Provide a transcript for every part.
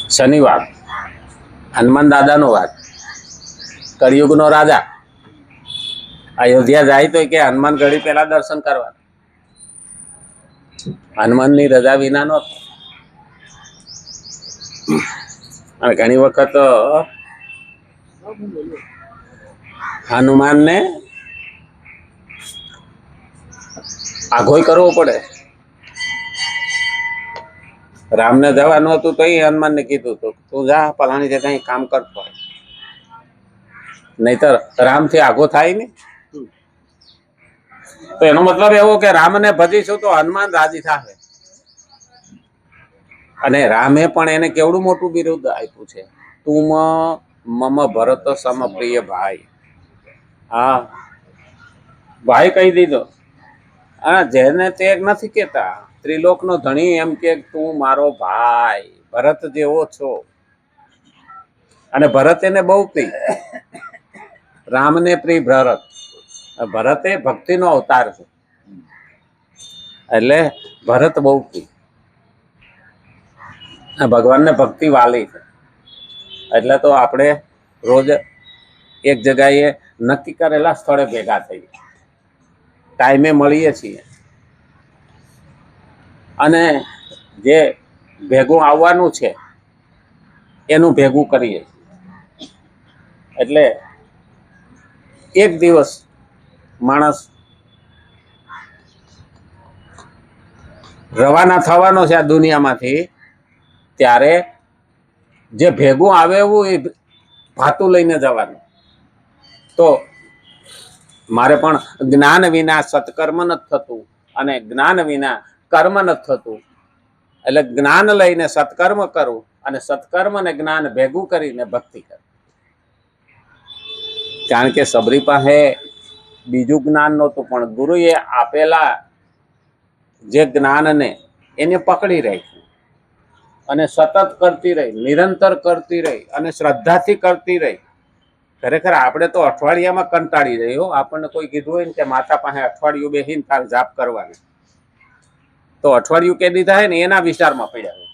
શનિવાર હનુમાન દાદાનો વાત. કળિયુગનો રાજા અયોધ્યા જાય તો કે હનુમાન ઘડી પહેલા દર્શન કરવા. હનુમાનની રજા વિના નો. અને ઘણી વખત હનુમાનને આઘોય કરવો પડે. રામને જવાનું હતું તો હનુમાનને કીધું તું જા પલાણી જગ્યાએ કામ કરતો, નહીતર રામથી આઘો થાય ને. તો એનો મતલબ એવો કે રામને ભજીશું તો હનુમાન રાજી થાય. અને રામે પણ એને કેવડું મોટું બિરુદ આપ્યું છે, તું મમ ભરત સમ પ્રિય ભાઈ. હા, ભાઈ કહી દીધો. હા, જેને તે નથી કેતા, ત્રિલોકનો ધણી એમ કે તું મારો ભાઈ ભરત જેવો છો. અને ભરત એને બહુ પ્રિય, રામને પ્રિય ભરત. ભરત એ ભક્તિનો અવતાર છે, એટલે ભરત બહુ પ્રિય. ભગવાનને ભક્તિ વાલી છે, એટલે તો આપણે રોજ એક જગ્યાએ નક્કી કરેલા સ્થળે ભેગા થઈએ, ટાઈમે મળીએ છીએ, અને જે ભેગું આવવાનું છે એનું ભેગું કરીએ. એટલે એક દિવસ માણસ રવાના થવાનો છે આ દુનિયામાંથી, ત્યારે જે ભેગું આવે એવું એ ભાતું લઈને જવાનું. તો મારે પણ જ્ઞાન વિના સત્કર્મ નથી થતું, અને જ્ઞાન વિના કર્મ નથી થતું. એટલે જ્ઞાન લઈને સત્કર્મ કરવું, અને સત્કર્મ ને જ્ઞાન ભેગું કરીને ભક્તિ કરવી. કારણ કે સબરી પાસે બીજું જ્ઞાન નહોતું, પણ ગુરુએ આપેલા જે જ્ઞાનને એને પકડી રાખ્યું અને સતત કરતી રહી, નિરંતર કરતી રહી, અને શ્રદ્ધાથી કરતી રહી. ખરેખર આપણે તો અઠવાડિયામાં કંટાળી રહી હો. આપણને કોઈ કીધું હોય ને કે માતા પાસે અઠવાડિયું બેસીને તાર જાપ કરવાની, તો અઠવાડિયું કેદી થાય ને એના વિચારમાં પડ્યા હોય.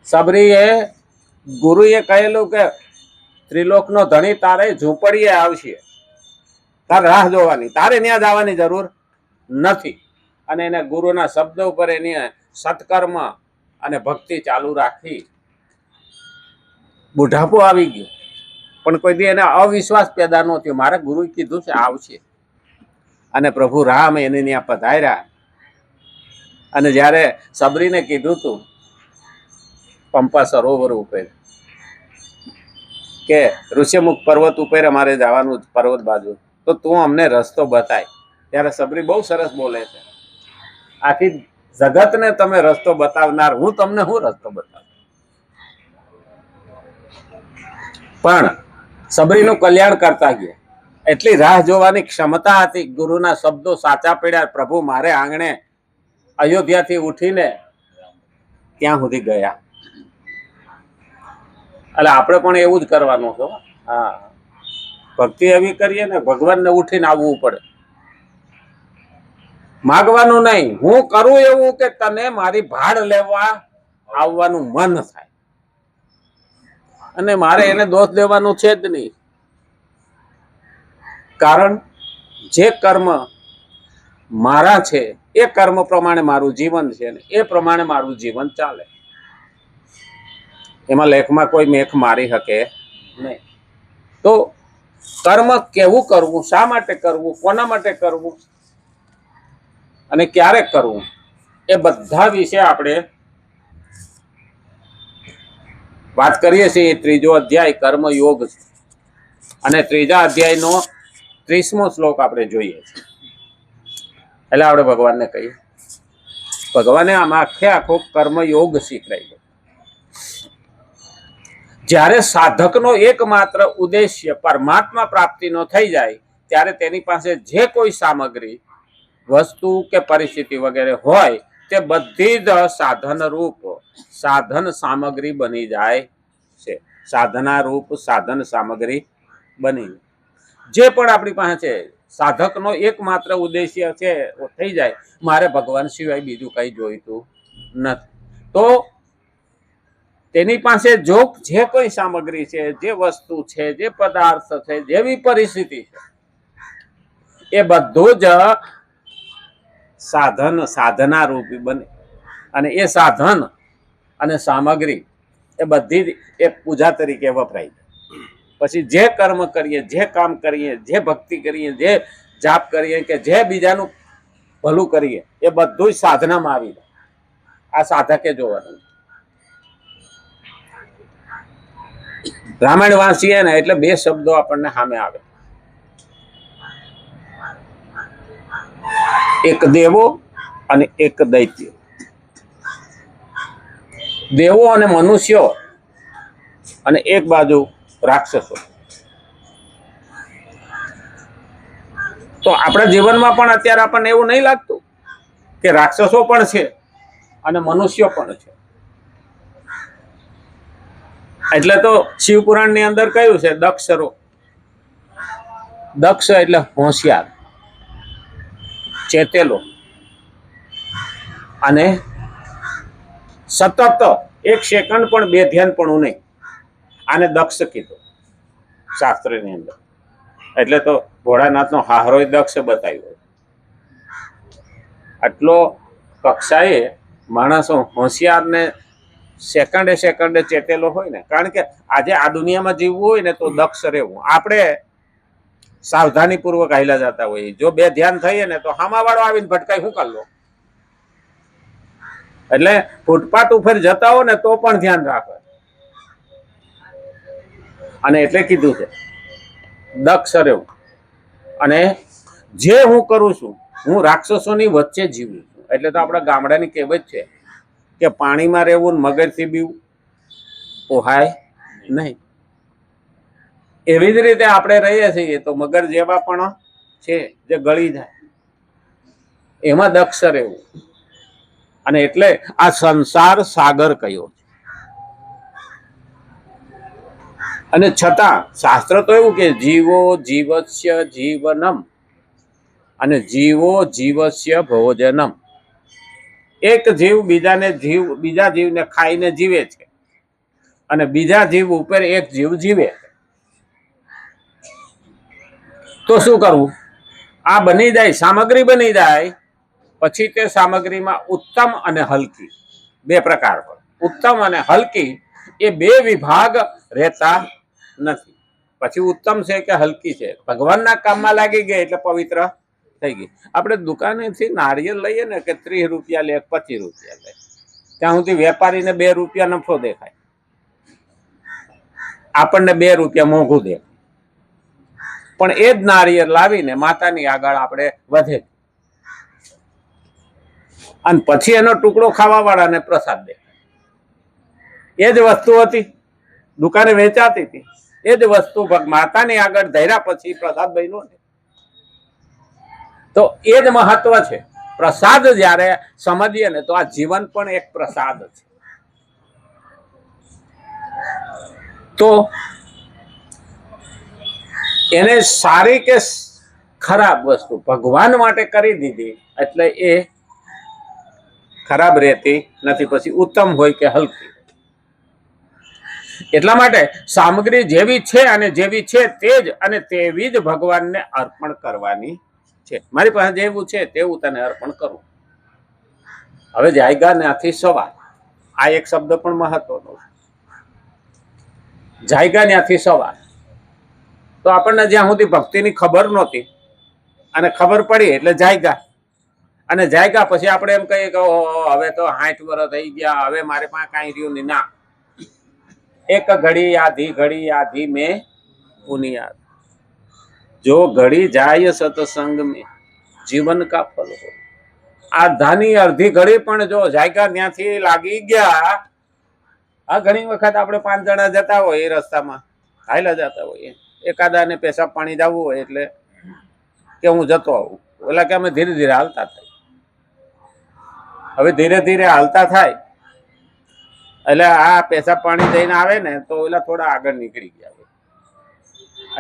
સબરીએ ગુરુએ કહેલું કે ત્રિલોકનો ધણી તારે ઝૂંપડીએ આવશે, તારે રાહ જોવાની, તારે ત્યાં જવાની જરૂર નથી. અને એને ગુરુના શબ્દ ઉપર એની સત્કર્મ અને ભક્તિ ચાલુ રાખી. બુઢાપો આવી ગયો, પણ કોઈ દી એને અવિશ્વાસ પેદા ન થયો. મારે ગુરુએ કીધું છે આવશે. અને પ્રભુ રામ એને ત્યાં પધાર્યા. અને જ્યારે સબરીને કીધું તું પંપા સરોવર ઉપર કે ઋષિમુખ પર્વત ઉપર અમારે જવાનું પર્વત બાજુ, તો તું અમને રસ્તો બતાય. ત્યારે સબરી બહુ સરસ બોલે છે, આખી જગતને તમે રસ્તો બતાવનાર, હું તમને હું રસ્તો બતાવું. પણ સબરીનું કલ્યાણ કરતા ગયા. એટલી રાહ જોવાની ક્ષમતા હતી. ગુરુના શબ્દો સાચા પડ્યા. પ્રભુ મારે આંગણે અયોધ્યાથી ઉઠીને ત્યાં સુધી ગયા. એટલે આપણે પણ એવું જ કરવાનું છે. હા, ભક્તિ એવી કરીએ ને, ભગવાનને ઉઠીને આવવું પડે. માગવાનું નહીં, હું કરું એવું કે તને મારી ભાડ લેવા આવવાનું મન થાય. અને મારે એને દોષ દેવાનું છે જ નહીં, કારણ જે કર્મ મારા છે એ કર્મ પ્રમાણે મારું જીવન છે, ને એ પ્રમાણે મારું જીવન ચાલે. એમાં લેખમાં કોઈ મેખ મારી શકે નહીં. તો કર્મ કેવું કરવું, શા માટે કરવું, કોના માટે કરવું, અને ક્યારે કરવું, એ બધા વિશે આપણે વાત કરીએ છીએ. ત્રીજો અધ્યાય કર્મ યોગ છે, અને ત્રીજા અધ્યાયનો 30મો શ્લોક આપણે જોઈએ. એટલે આપણે ભગવાનને કહીએ, ભગવાને આમાં આખો કર્મયોગ શીખવાડ્યો. જ્યારે સાધકનો એકમાત્ર ઉદ્દેશ્ય પરમાત્મા પ્રાપ્તિનો થઈ જાય, ત્યારે તેની પાસે જે કોઈ સામગ્રી, વસ્તુ કે પરિસ્થિતિ વગેરે હોય, તે બધી જ સાધન રૂપ સાધન સામગ્રી બની જાય છે. સાધના રૂપ સાધન સામગ્રી બની, જે પણ આપણી પાસે છે, સાધકનો એકમાત્ર ઉદ્દેશ્ય છે થઈ જાય, મારે ભગવાન સિવાય બીજું કઈ જોઈતું નથી. તો તેની પાસે જે કોઈ સામગ્રી છે, જે વસ્તુ છે, જે પદાર્થ છે, જેવી પરિસ્થિતિ છે, એ બધું જ સાધના રૂપી બને. અને એ સાધન અને સામગ્રી એ બધી જ એ પૂજા તરીકે વપરાય. પછી જે કર્મ કરીએ, જે કામ કરીએ, જે ભક્તિ કરીએ, જે જાપ કરીએ કે જે બીજાનું ભલું કરીએ, એ બધું જ સાધનામાં આવી જાય. આ સાધકે જોવાનું. રામાયણ વાંચીએ ને એટલે બે શબ્દો આપણને સામે આવે, એક દેવો અને એક દૈત્ય. દેવો અને મનુષ્યો અને એક બાજુ રાક્ષસો. તો આપણા જીવનમાં પણ અત્યારે આપણને એવું નહીં લાગતું કે રાક્ષસો પણ છે અને મનુષ્યો પણ છે? એટલે તો શિવપુરાણ ની અંદર કયું છે, દક્ષરો. દક્ષ એટલે હોશિયાર, ચેતેલો અને સતત એક સેકન્ડ પણ બે ધ્યાન પણ નહીં. આને દક્ષ કીધું શાસ્ત્રની અંદર. એટલે તો ભોળાનાથનો હાહરોય દક્ષ બતાવ્યો. આટલો કક્ષાએ માણસો હોશિયાર ને સેકન્ડે ચેતેલો હોય ને. કારણ કે આજે આ દુનિયામાં જીવવું હોય ને તો દક્ષ રહેવું. આપણે સાવધાની પૂર્વક હાલ્યા જતા હોઈએ. જો બે ધ્યાન થઈએ ને તો હામાવાળો આવીને ભટકાઈ શું કરલો. એટલે ફૂટપાથ ઉપર જતા હો ને તો પણ ધ્યાન રાખો. અને એટલે કીધું છે દક્ષ રહેવું. અને જે હું કરું છું, હું રાક્ષસોની વચ્ચે જીવું છું. એટલે તો આપણા ગામડાની કહેવત છે કે પાણીમાં રહેવું ને મગરથી બીવું પોહાય નહીં. એવી જ રીતે આપણે રહીએ છીએ તો મગર જેવા પણ છે જે ગળી જાય, એમાં દક્ષ રહેવું. અને એટલે આ સંસાર સાગર કયો છે. અને છતાં શાસ્ત્ર તો એવું કે જીવો જીવસ્ય જીવનમ અને જીવો જીવસ્ય ભોજનમ. એક જીવ બીજા જીવને ખાઈને જીવે છે અને બીજા જીવ ઉપર એક જીવ જીવે. તો શું કરવું? આ બની જાય, સામગ્રી બની જાય, પછી તે સામગ્રીમાં ઉત્તમ અને હલકી બે પ્રકાર હોય. ઉત્તમ અને હલકી એ બે વિભાગ રહેતા નથી. પછી ઉત્તમ છે કે હલકી છે, ભગવાનના કામમાં લાગી ગઈ એટલે પવિત્ર થઈ ગઈ. આપણે દુકાનેથી નારિયેળ લઈએ ને કે 30 રૂપિયા લે, 25 રૂપિયા લે, ત્યાં સુધી વેપારીને 2 રૂપિયા નફો દેખાય, આપણને 2 રૂપિયા મોંઘું દેખાય. પણ એ જ નારિયેળ લાવીને માતાની આગળ આપણે વધે અને પછી એનો ટુકડો ખાવા વાળાને પ્રસાદ દે. એ જ વસ્તુ હતી, દુકાને વેચાતી હતી. એ જ વસ્તુ માતાની આગળ ધર્યા પછી પ્રસાદ બન્યો ને. તો એ જ મહત્વ છે. પ્રસાદ જ્યારે સમજીએ ને તો આ જીવન પણ એક પ્રસાદ છે. તો એને સારી કે ખરાબ વસ્તુ ભગવાન માટે કરી દીધી એટલે એ ખરાબ રહેતી નથી, પછી ઉત્તમ હોય કે હલકી. એટલા માટે સામગ્રી જેવી છે અને જેવી છે તે જ અને તેવી જ ભગવાનને અર્પણ કરવાની છે. મારી પાસે જેવું છે તેવું તને અર્પણ કરું. હવે જાયગા ત્યાંથી સવાર, આ એક શબ્દ પણ મહત્વનો. જાયગા ત્યાંથી સવાર. તો આપણને જ્યાં સુધી ભક્તિની ખબર નહોતી અને ખબર પડી એટલે જાયગા. અને જાયગા પછી આપણે એમ કહીએ કે હવે તો 60 વર્ષ થઈ ગયા, હવે મારે પાસે કાંઈ રહ્યું નહીં. ના, એક ઘડી આધી મેં પુનિયાદ, જો ઘડી જાય સત્સંગ में जीवन का फल हो. આ ધાની અડધી ઘડી પણ જો જાયગા ત્યાંથી લાગી ગયા. આ ઘણી વખત આપણે 5 જણા જતા હોય એ રસ્તામાં હાલ્યા જતા હોય, એકાદાને પેશાબ પાણી જવું હોય એટલે કે હું જતો આવું, ઓલા કે અમે ધીરે ધીરે હાલતા થાય. હવે ધીરે ધીરે હાલતા થાય એટલે આ પેશાબ પાણી જઈને આવે ને તો ઓલા થોડા આગળ નીકળી ગયા હોય.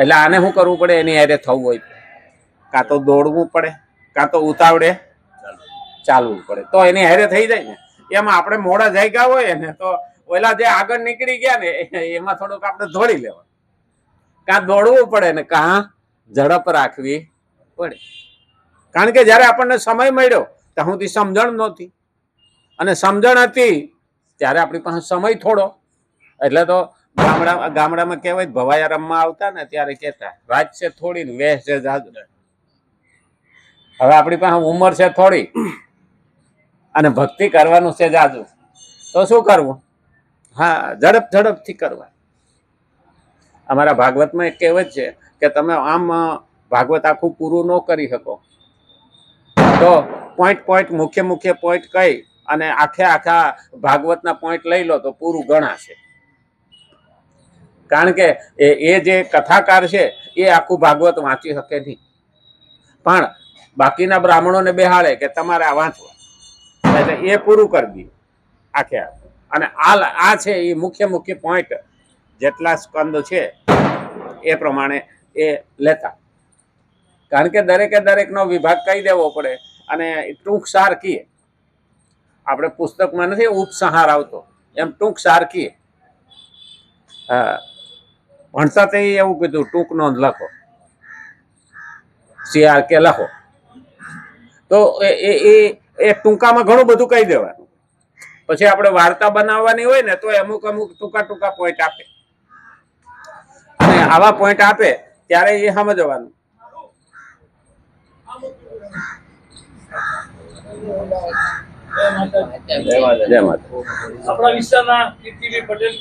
એટલે આને શું કરવું પડે? એની હારે થવું હોય કાં તો દોડવું પડે, કાં તો ઉતાવળે ચાલવું પડે, તો એની હારે થઈ જાય ને. એમાં આપણે મોડા જાયગા હોય ને તો ઓલા જે આગળ નીકળી ગયા ને એમાં થોડુંક આપણે દોડી લેવાનું. કાં દોડવું પડે ને કાં ઝડપ રાખવી પડે. કારણ કે જ્યારે આપણને સમય મળ્યો ત્યાં સુધી સમજણ નહોતી, અને સમજણ હતી ત્યારે આપણી પાસે સમય થોડો. એટલે તો ગામડામાં કહેવાય, ભવાયા રમવા આવતા ને ત્યારે કહેતા, રાત છે થોડી ને વેહ છે જાજુ. હવે આપણી પાસે ઉંમર છે થોડી અને ભક્તિ કરવાનું છે જાજુ, તો શું કરવું? હા, ઝડપથી કરવા. અમારા ભાગવતમાં એક કહેવત છે કે તમે આમ ભાગવત આખું પૂરું ન કરી શકો તો પોઈન્ટ મુખ્ય પોઈન્ટ કહી અને આખા ભાગવતના પોઈન્ટ લઈ લો તો પૂરું ગણાશે. કારણ કે એ જે કથાકાર છે એ આખું ભાગવત વાંચી શકે નહીં, પણ બાકીના બ્રાહ્મણોને બેહાડે કે તમારે આ વાંચવા, એટલે એ પૂરું કરી દે આખે. અને આ છે એ મુખ્ય પોઈન્ટ, જેટલા સ્કંદ છે એ પ્રમાણે એ લેતા. કારણ કે દરેકનો વિભાગ કહી દેવો પડે, અને ટૂંક સાર કીએ. આપણે પુસ્તકમાં નથી ઉપસંહાર આવતો, એમ ટૂંક સાર કીએ. હા, ભણતા તે એવું કીધું, ટૂંક નોંધ લખો, CR કે લખો. તો એ ટૂંકામાં ઘણું બધું કહી દેવાનું. પછી આપણે વાર્તા બનાવવાની હોય ને તો અમુક ટૂંકા પોઈન્ટ આપે, અને આવા પોઈન્ટ આપે ત્યારે એ સમજવાનું. આપણા વિસ્તારના કીર્તિભાઈ પટેલ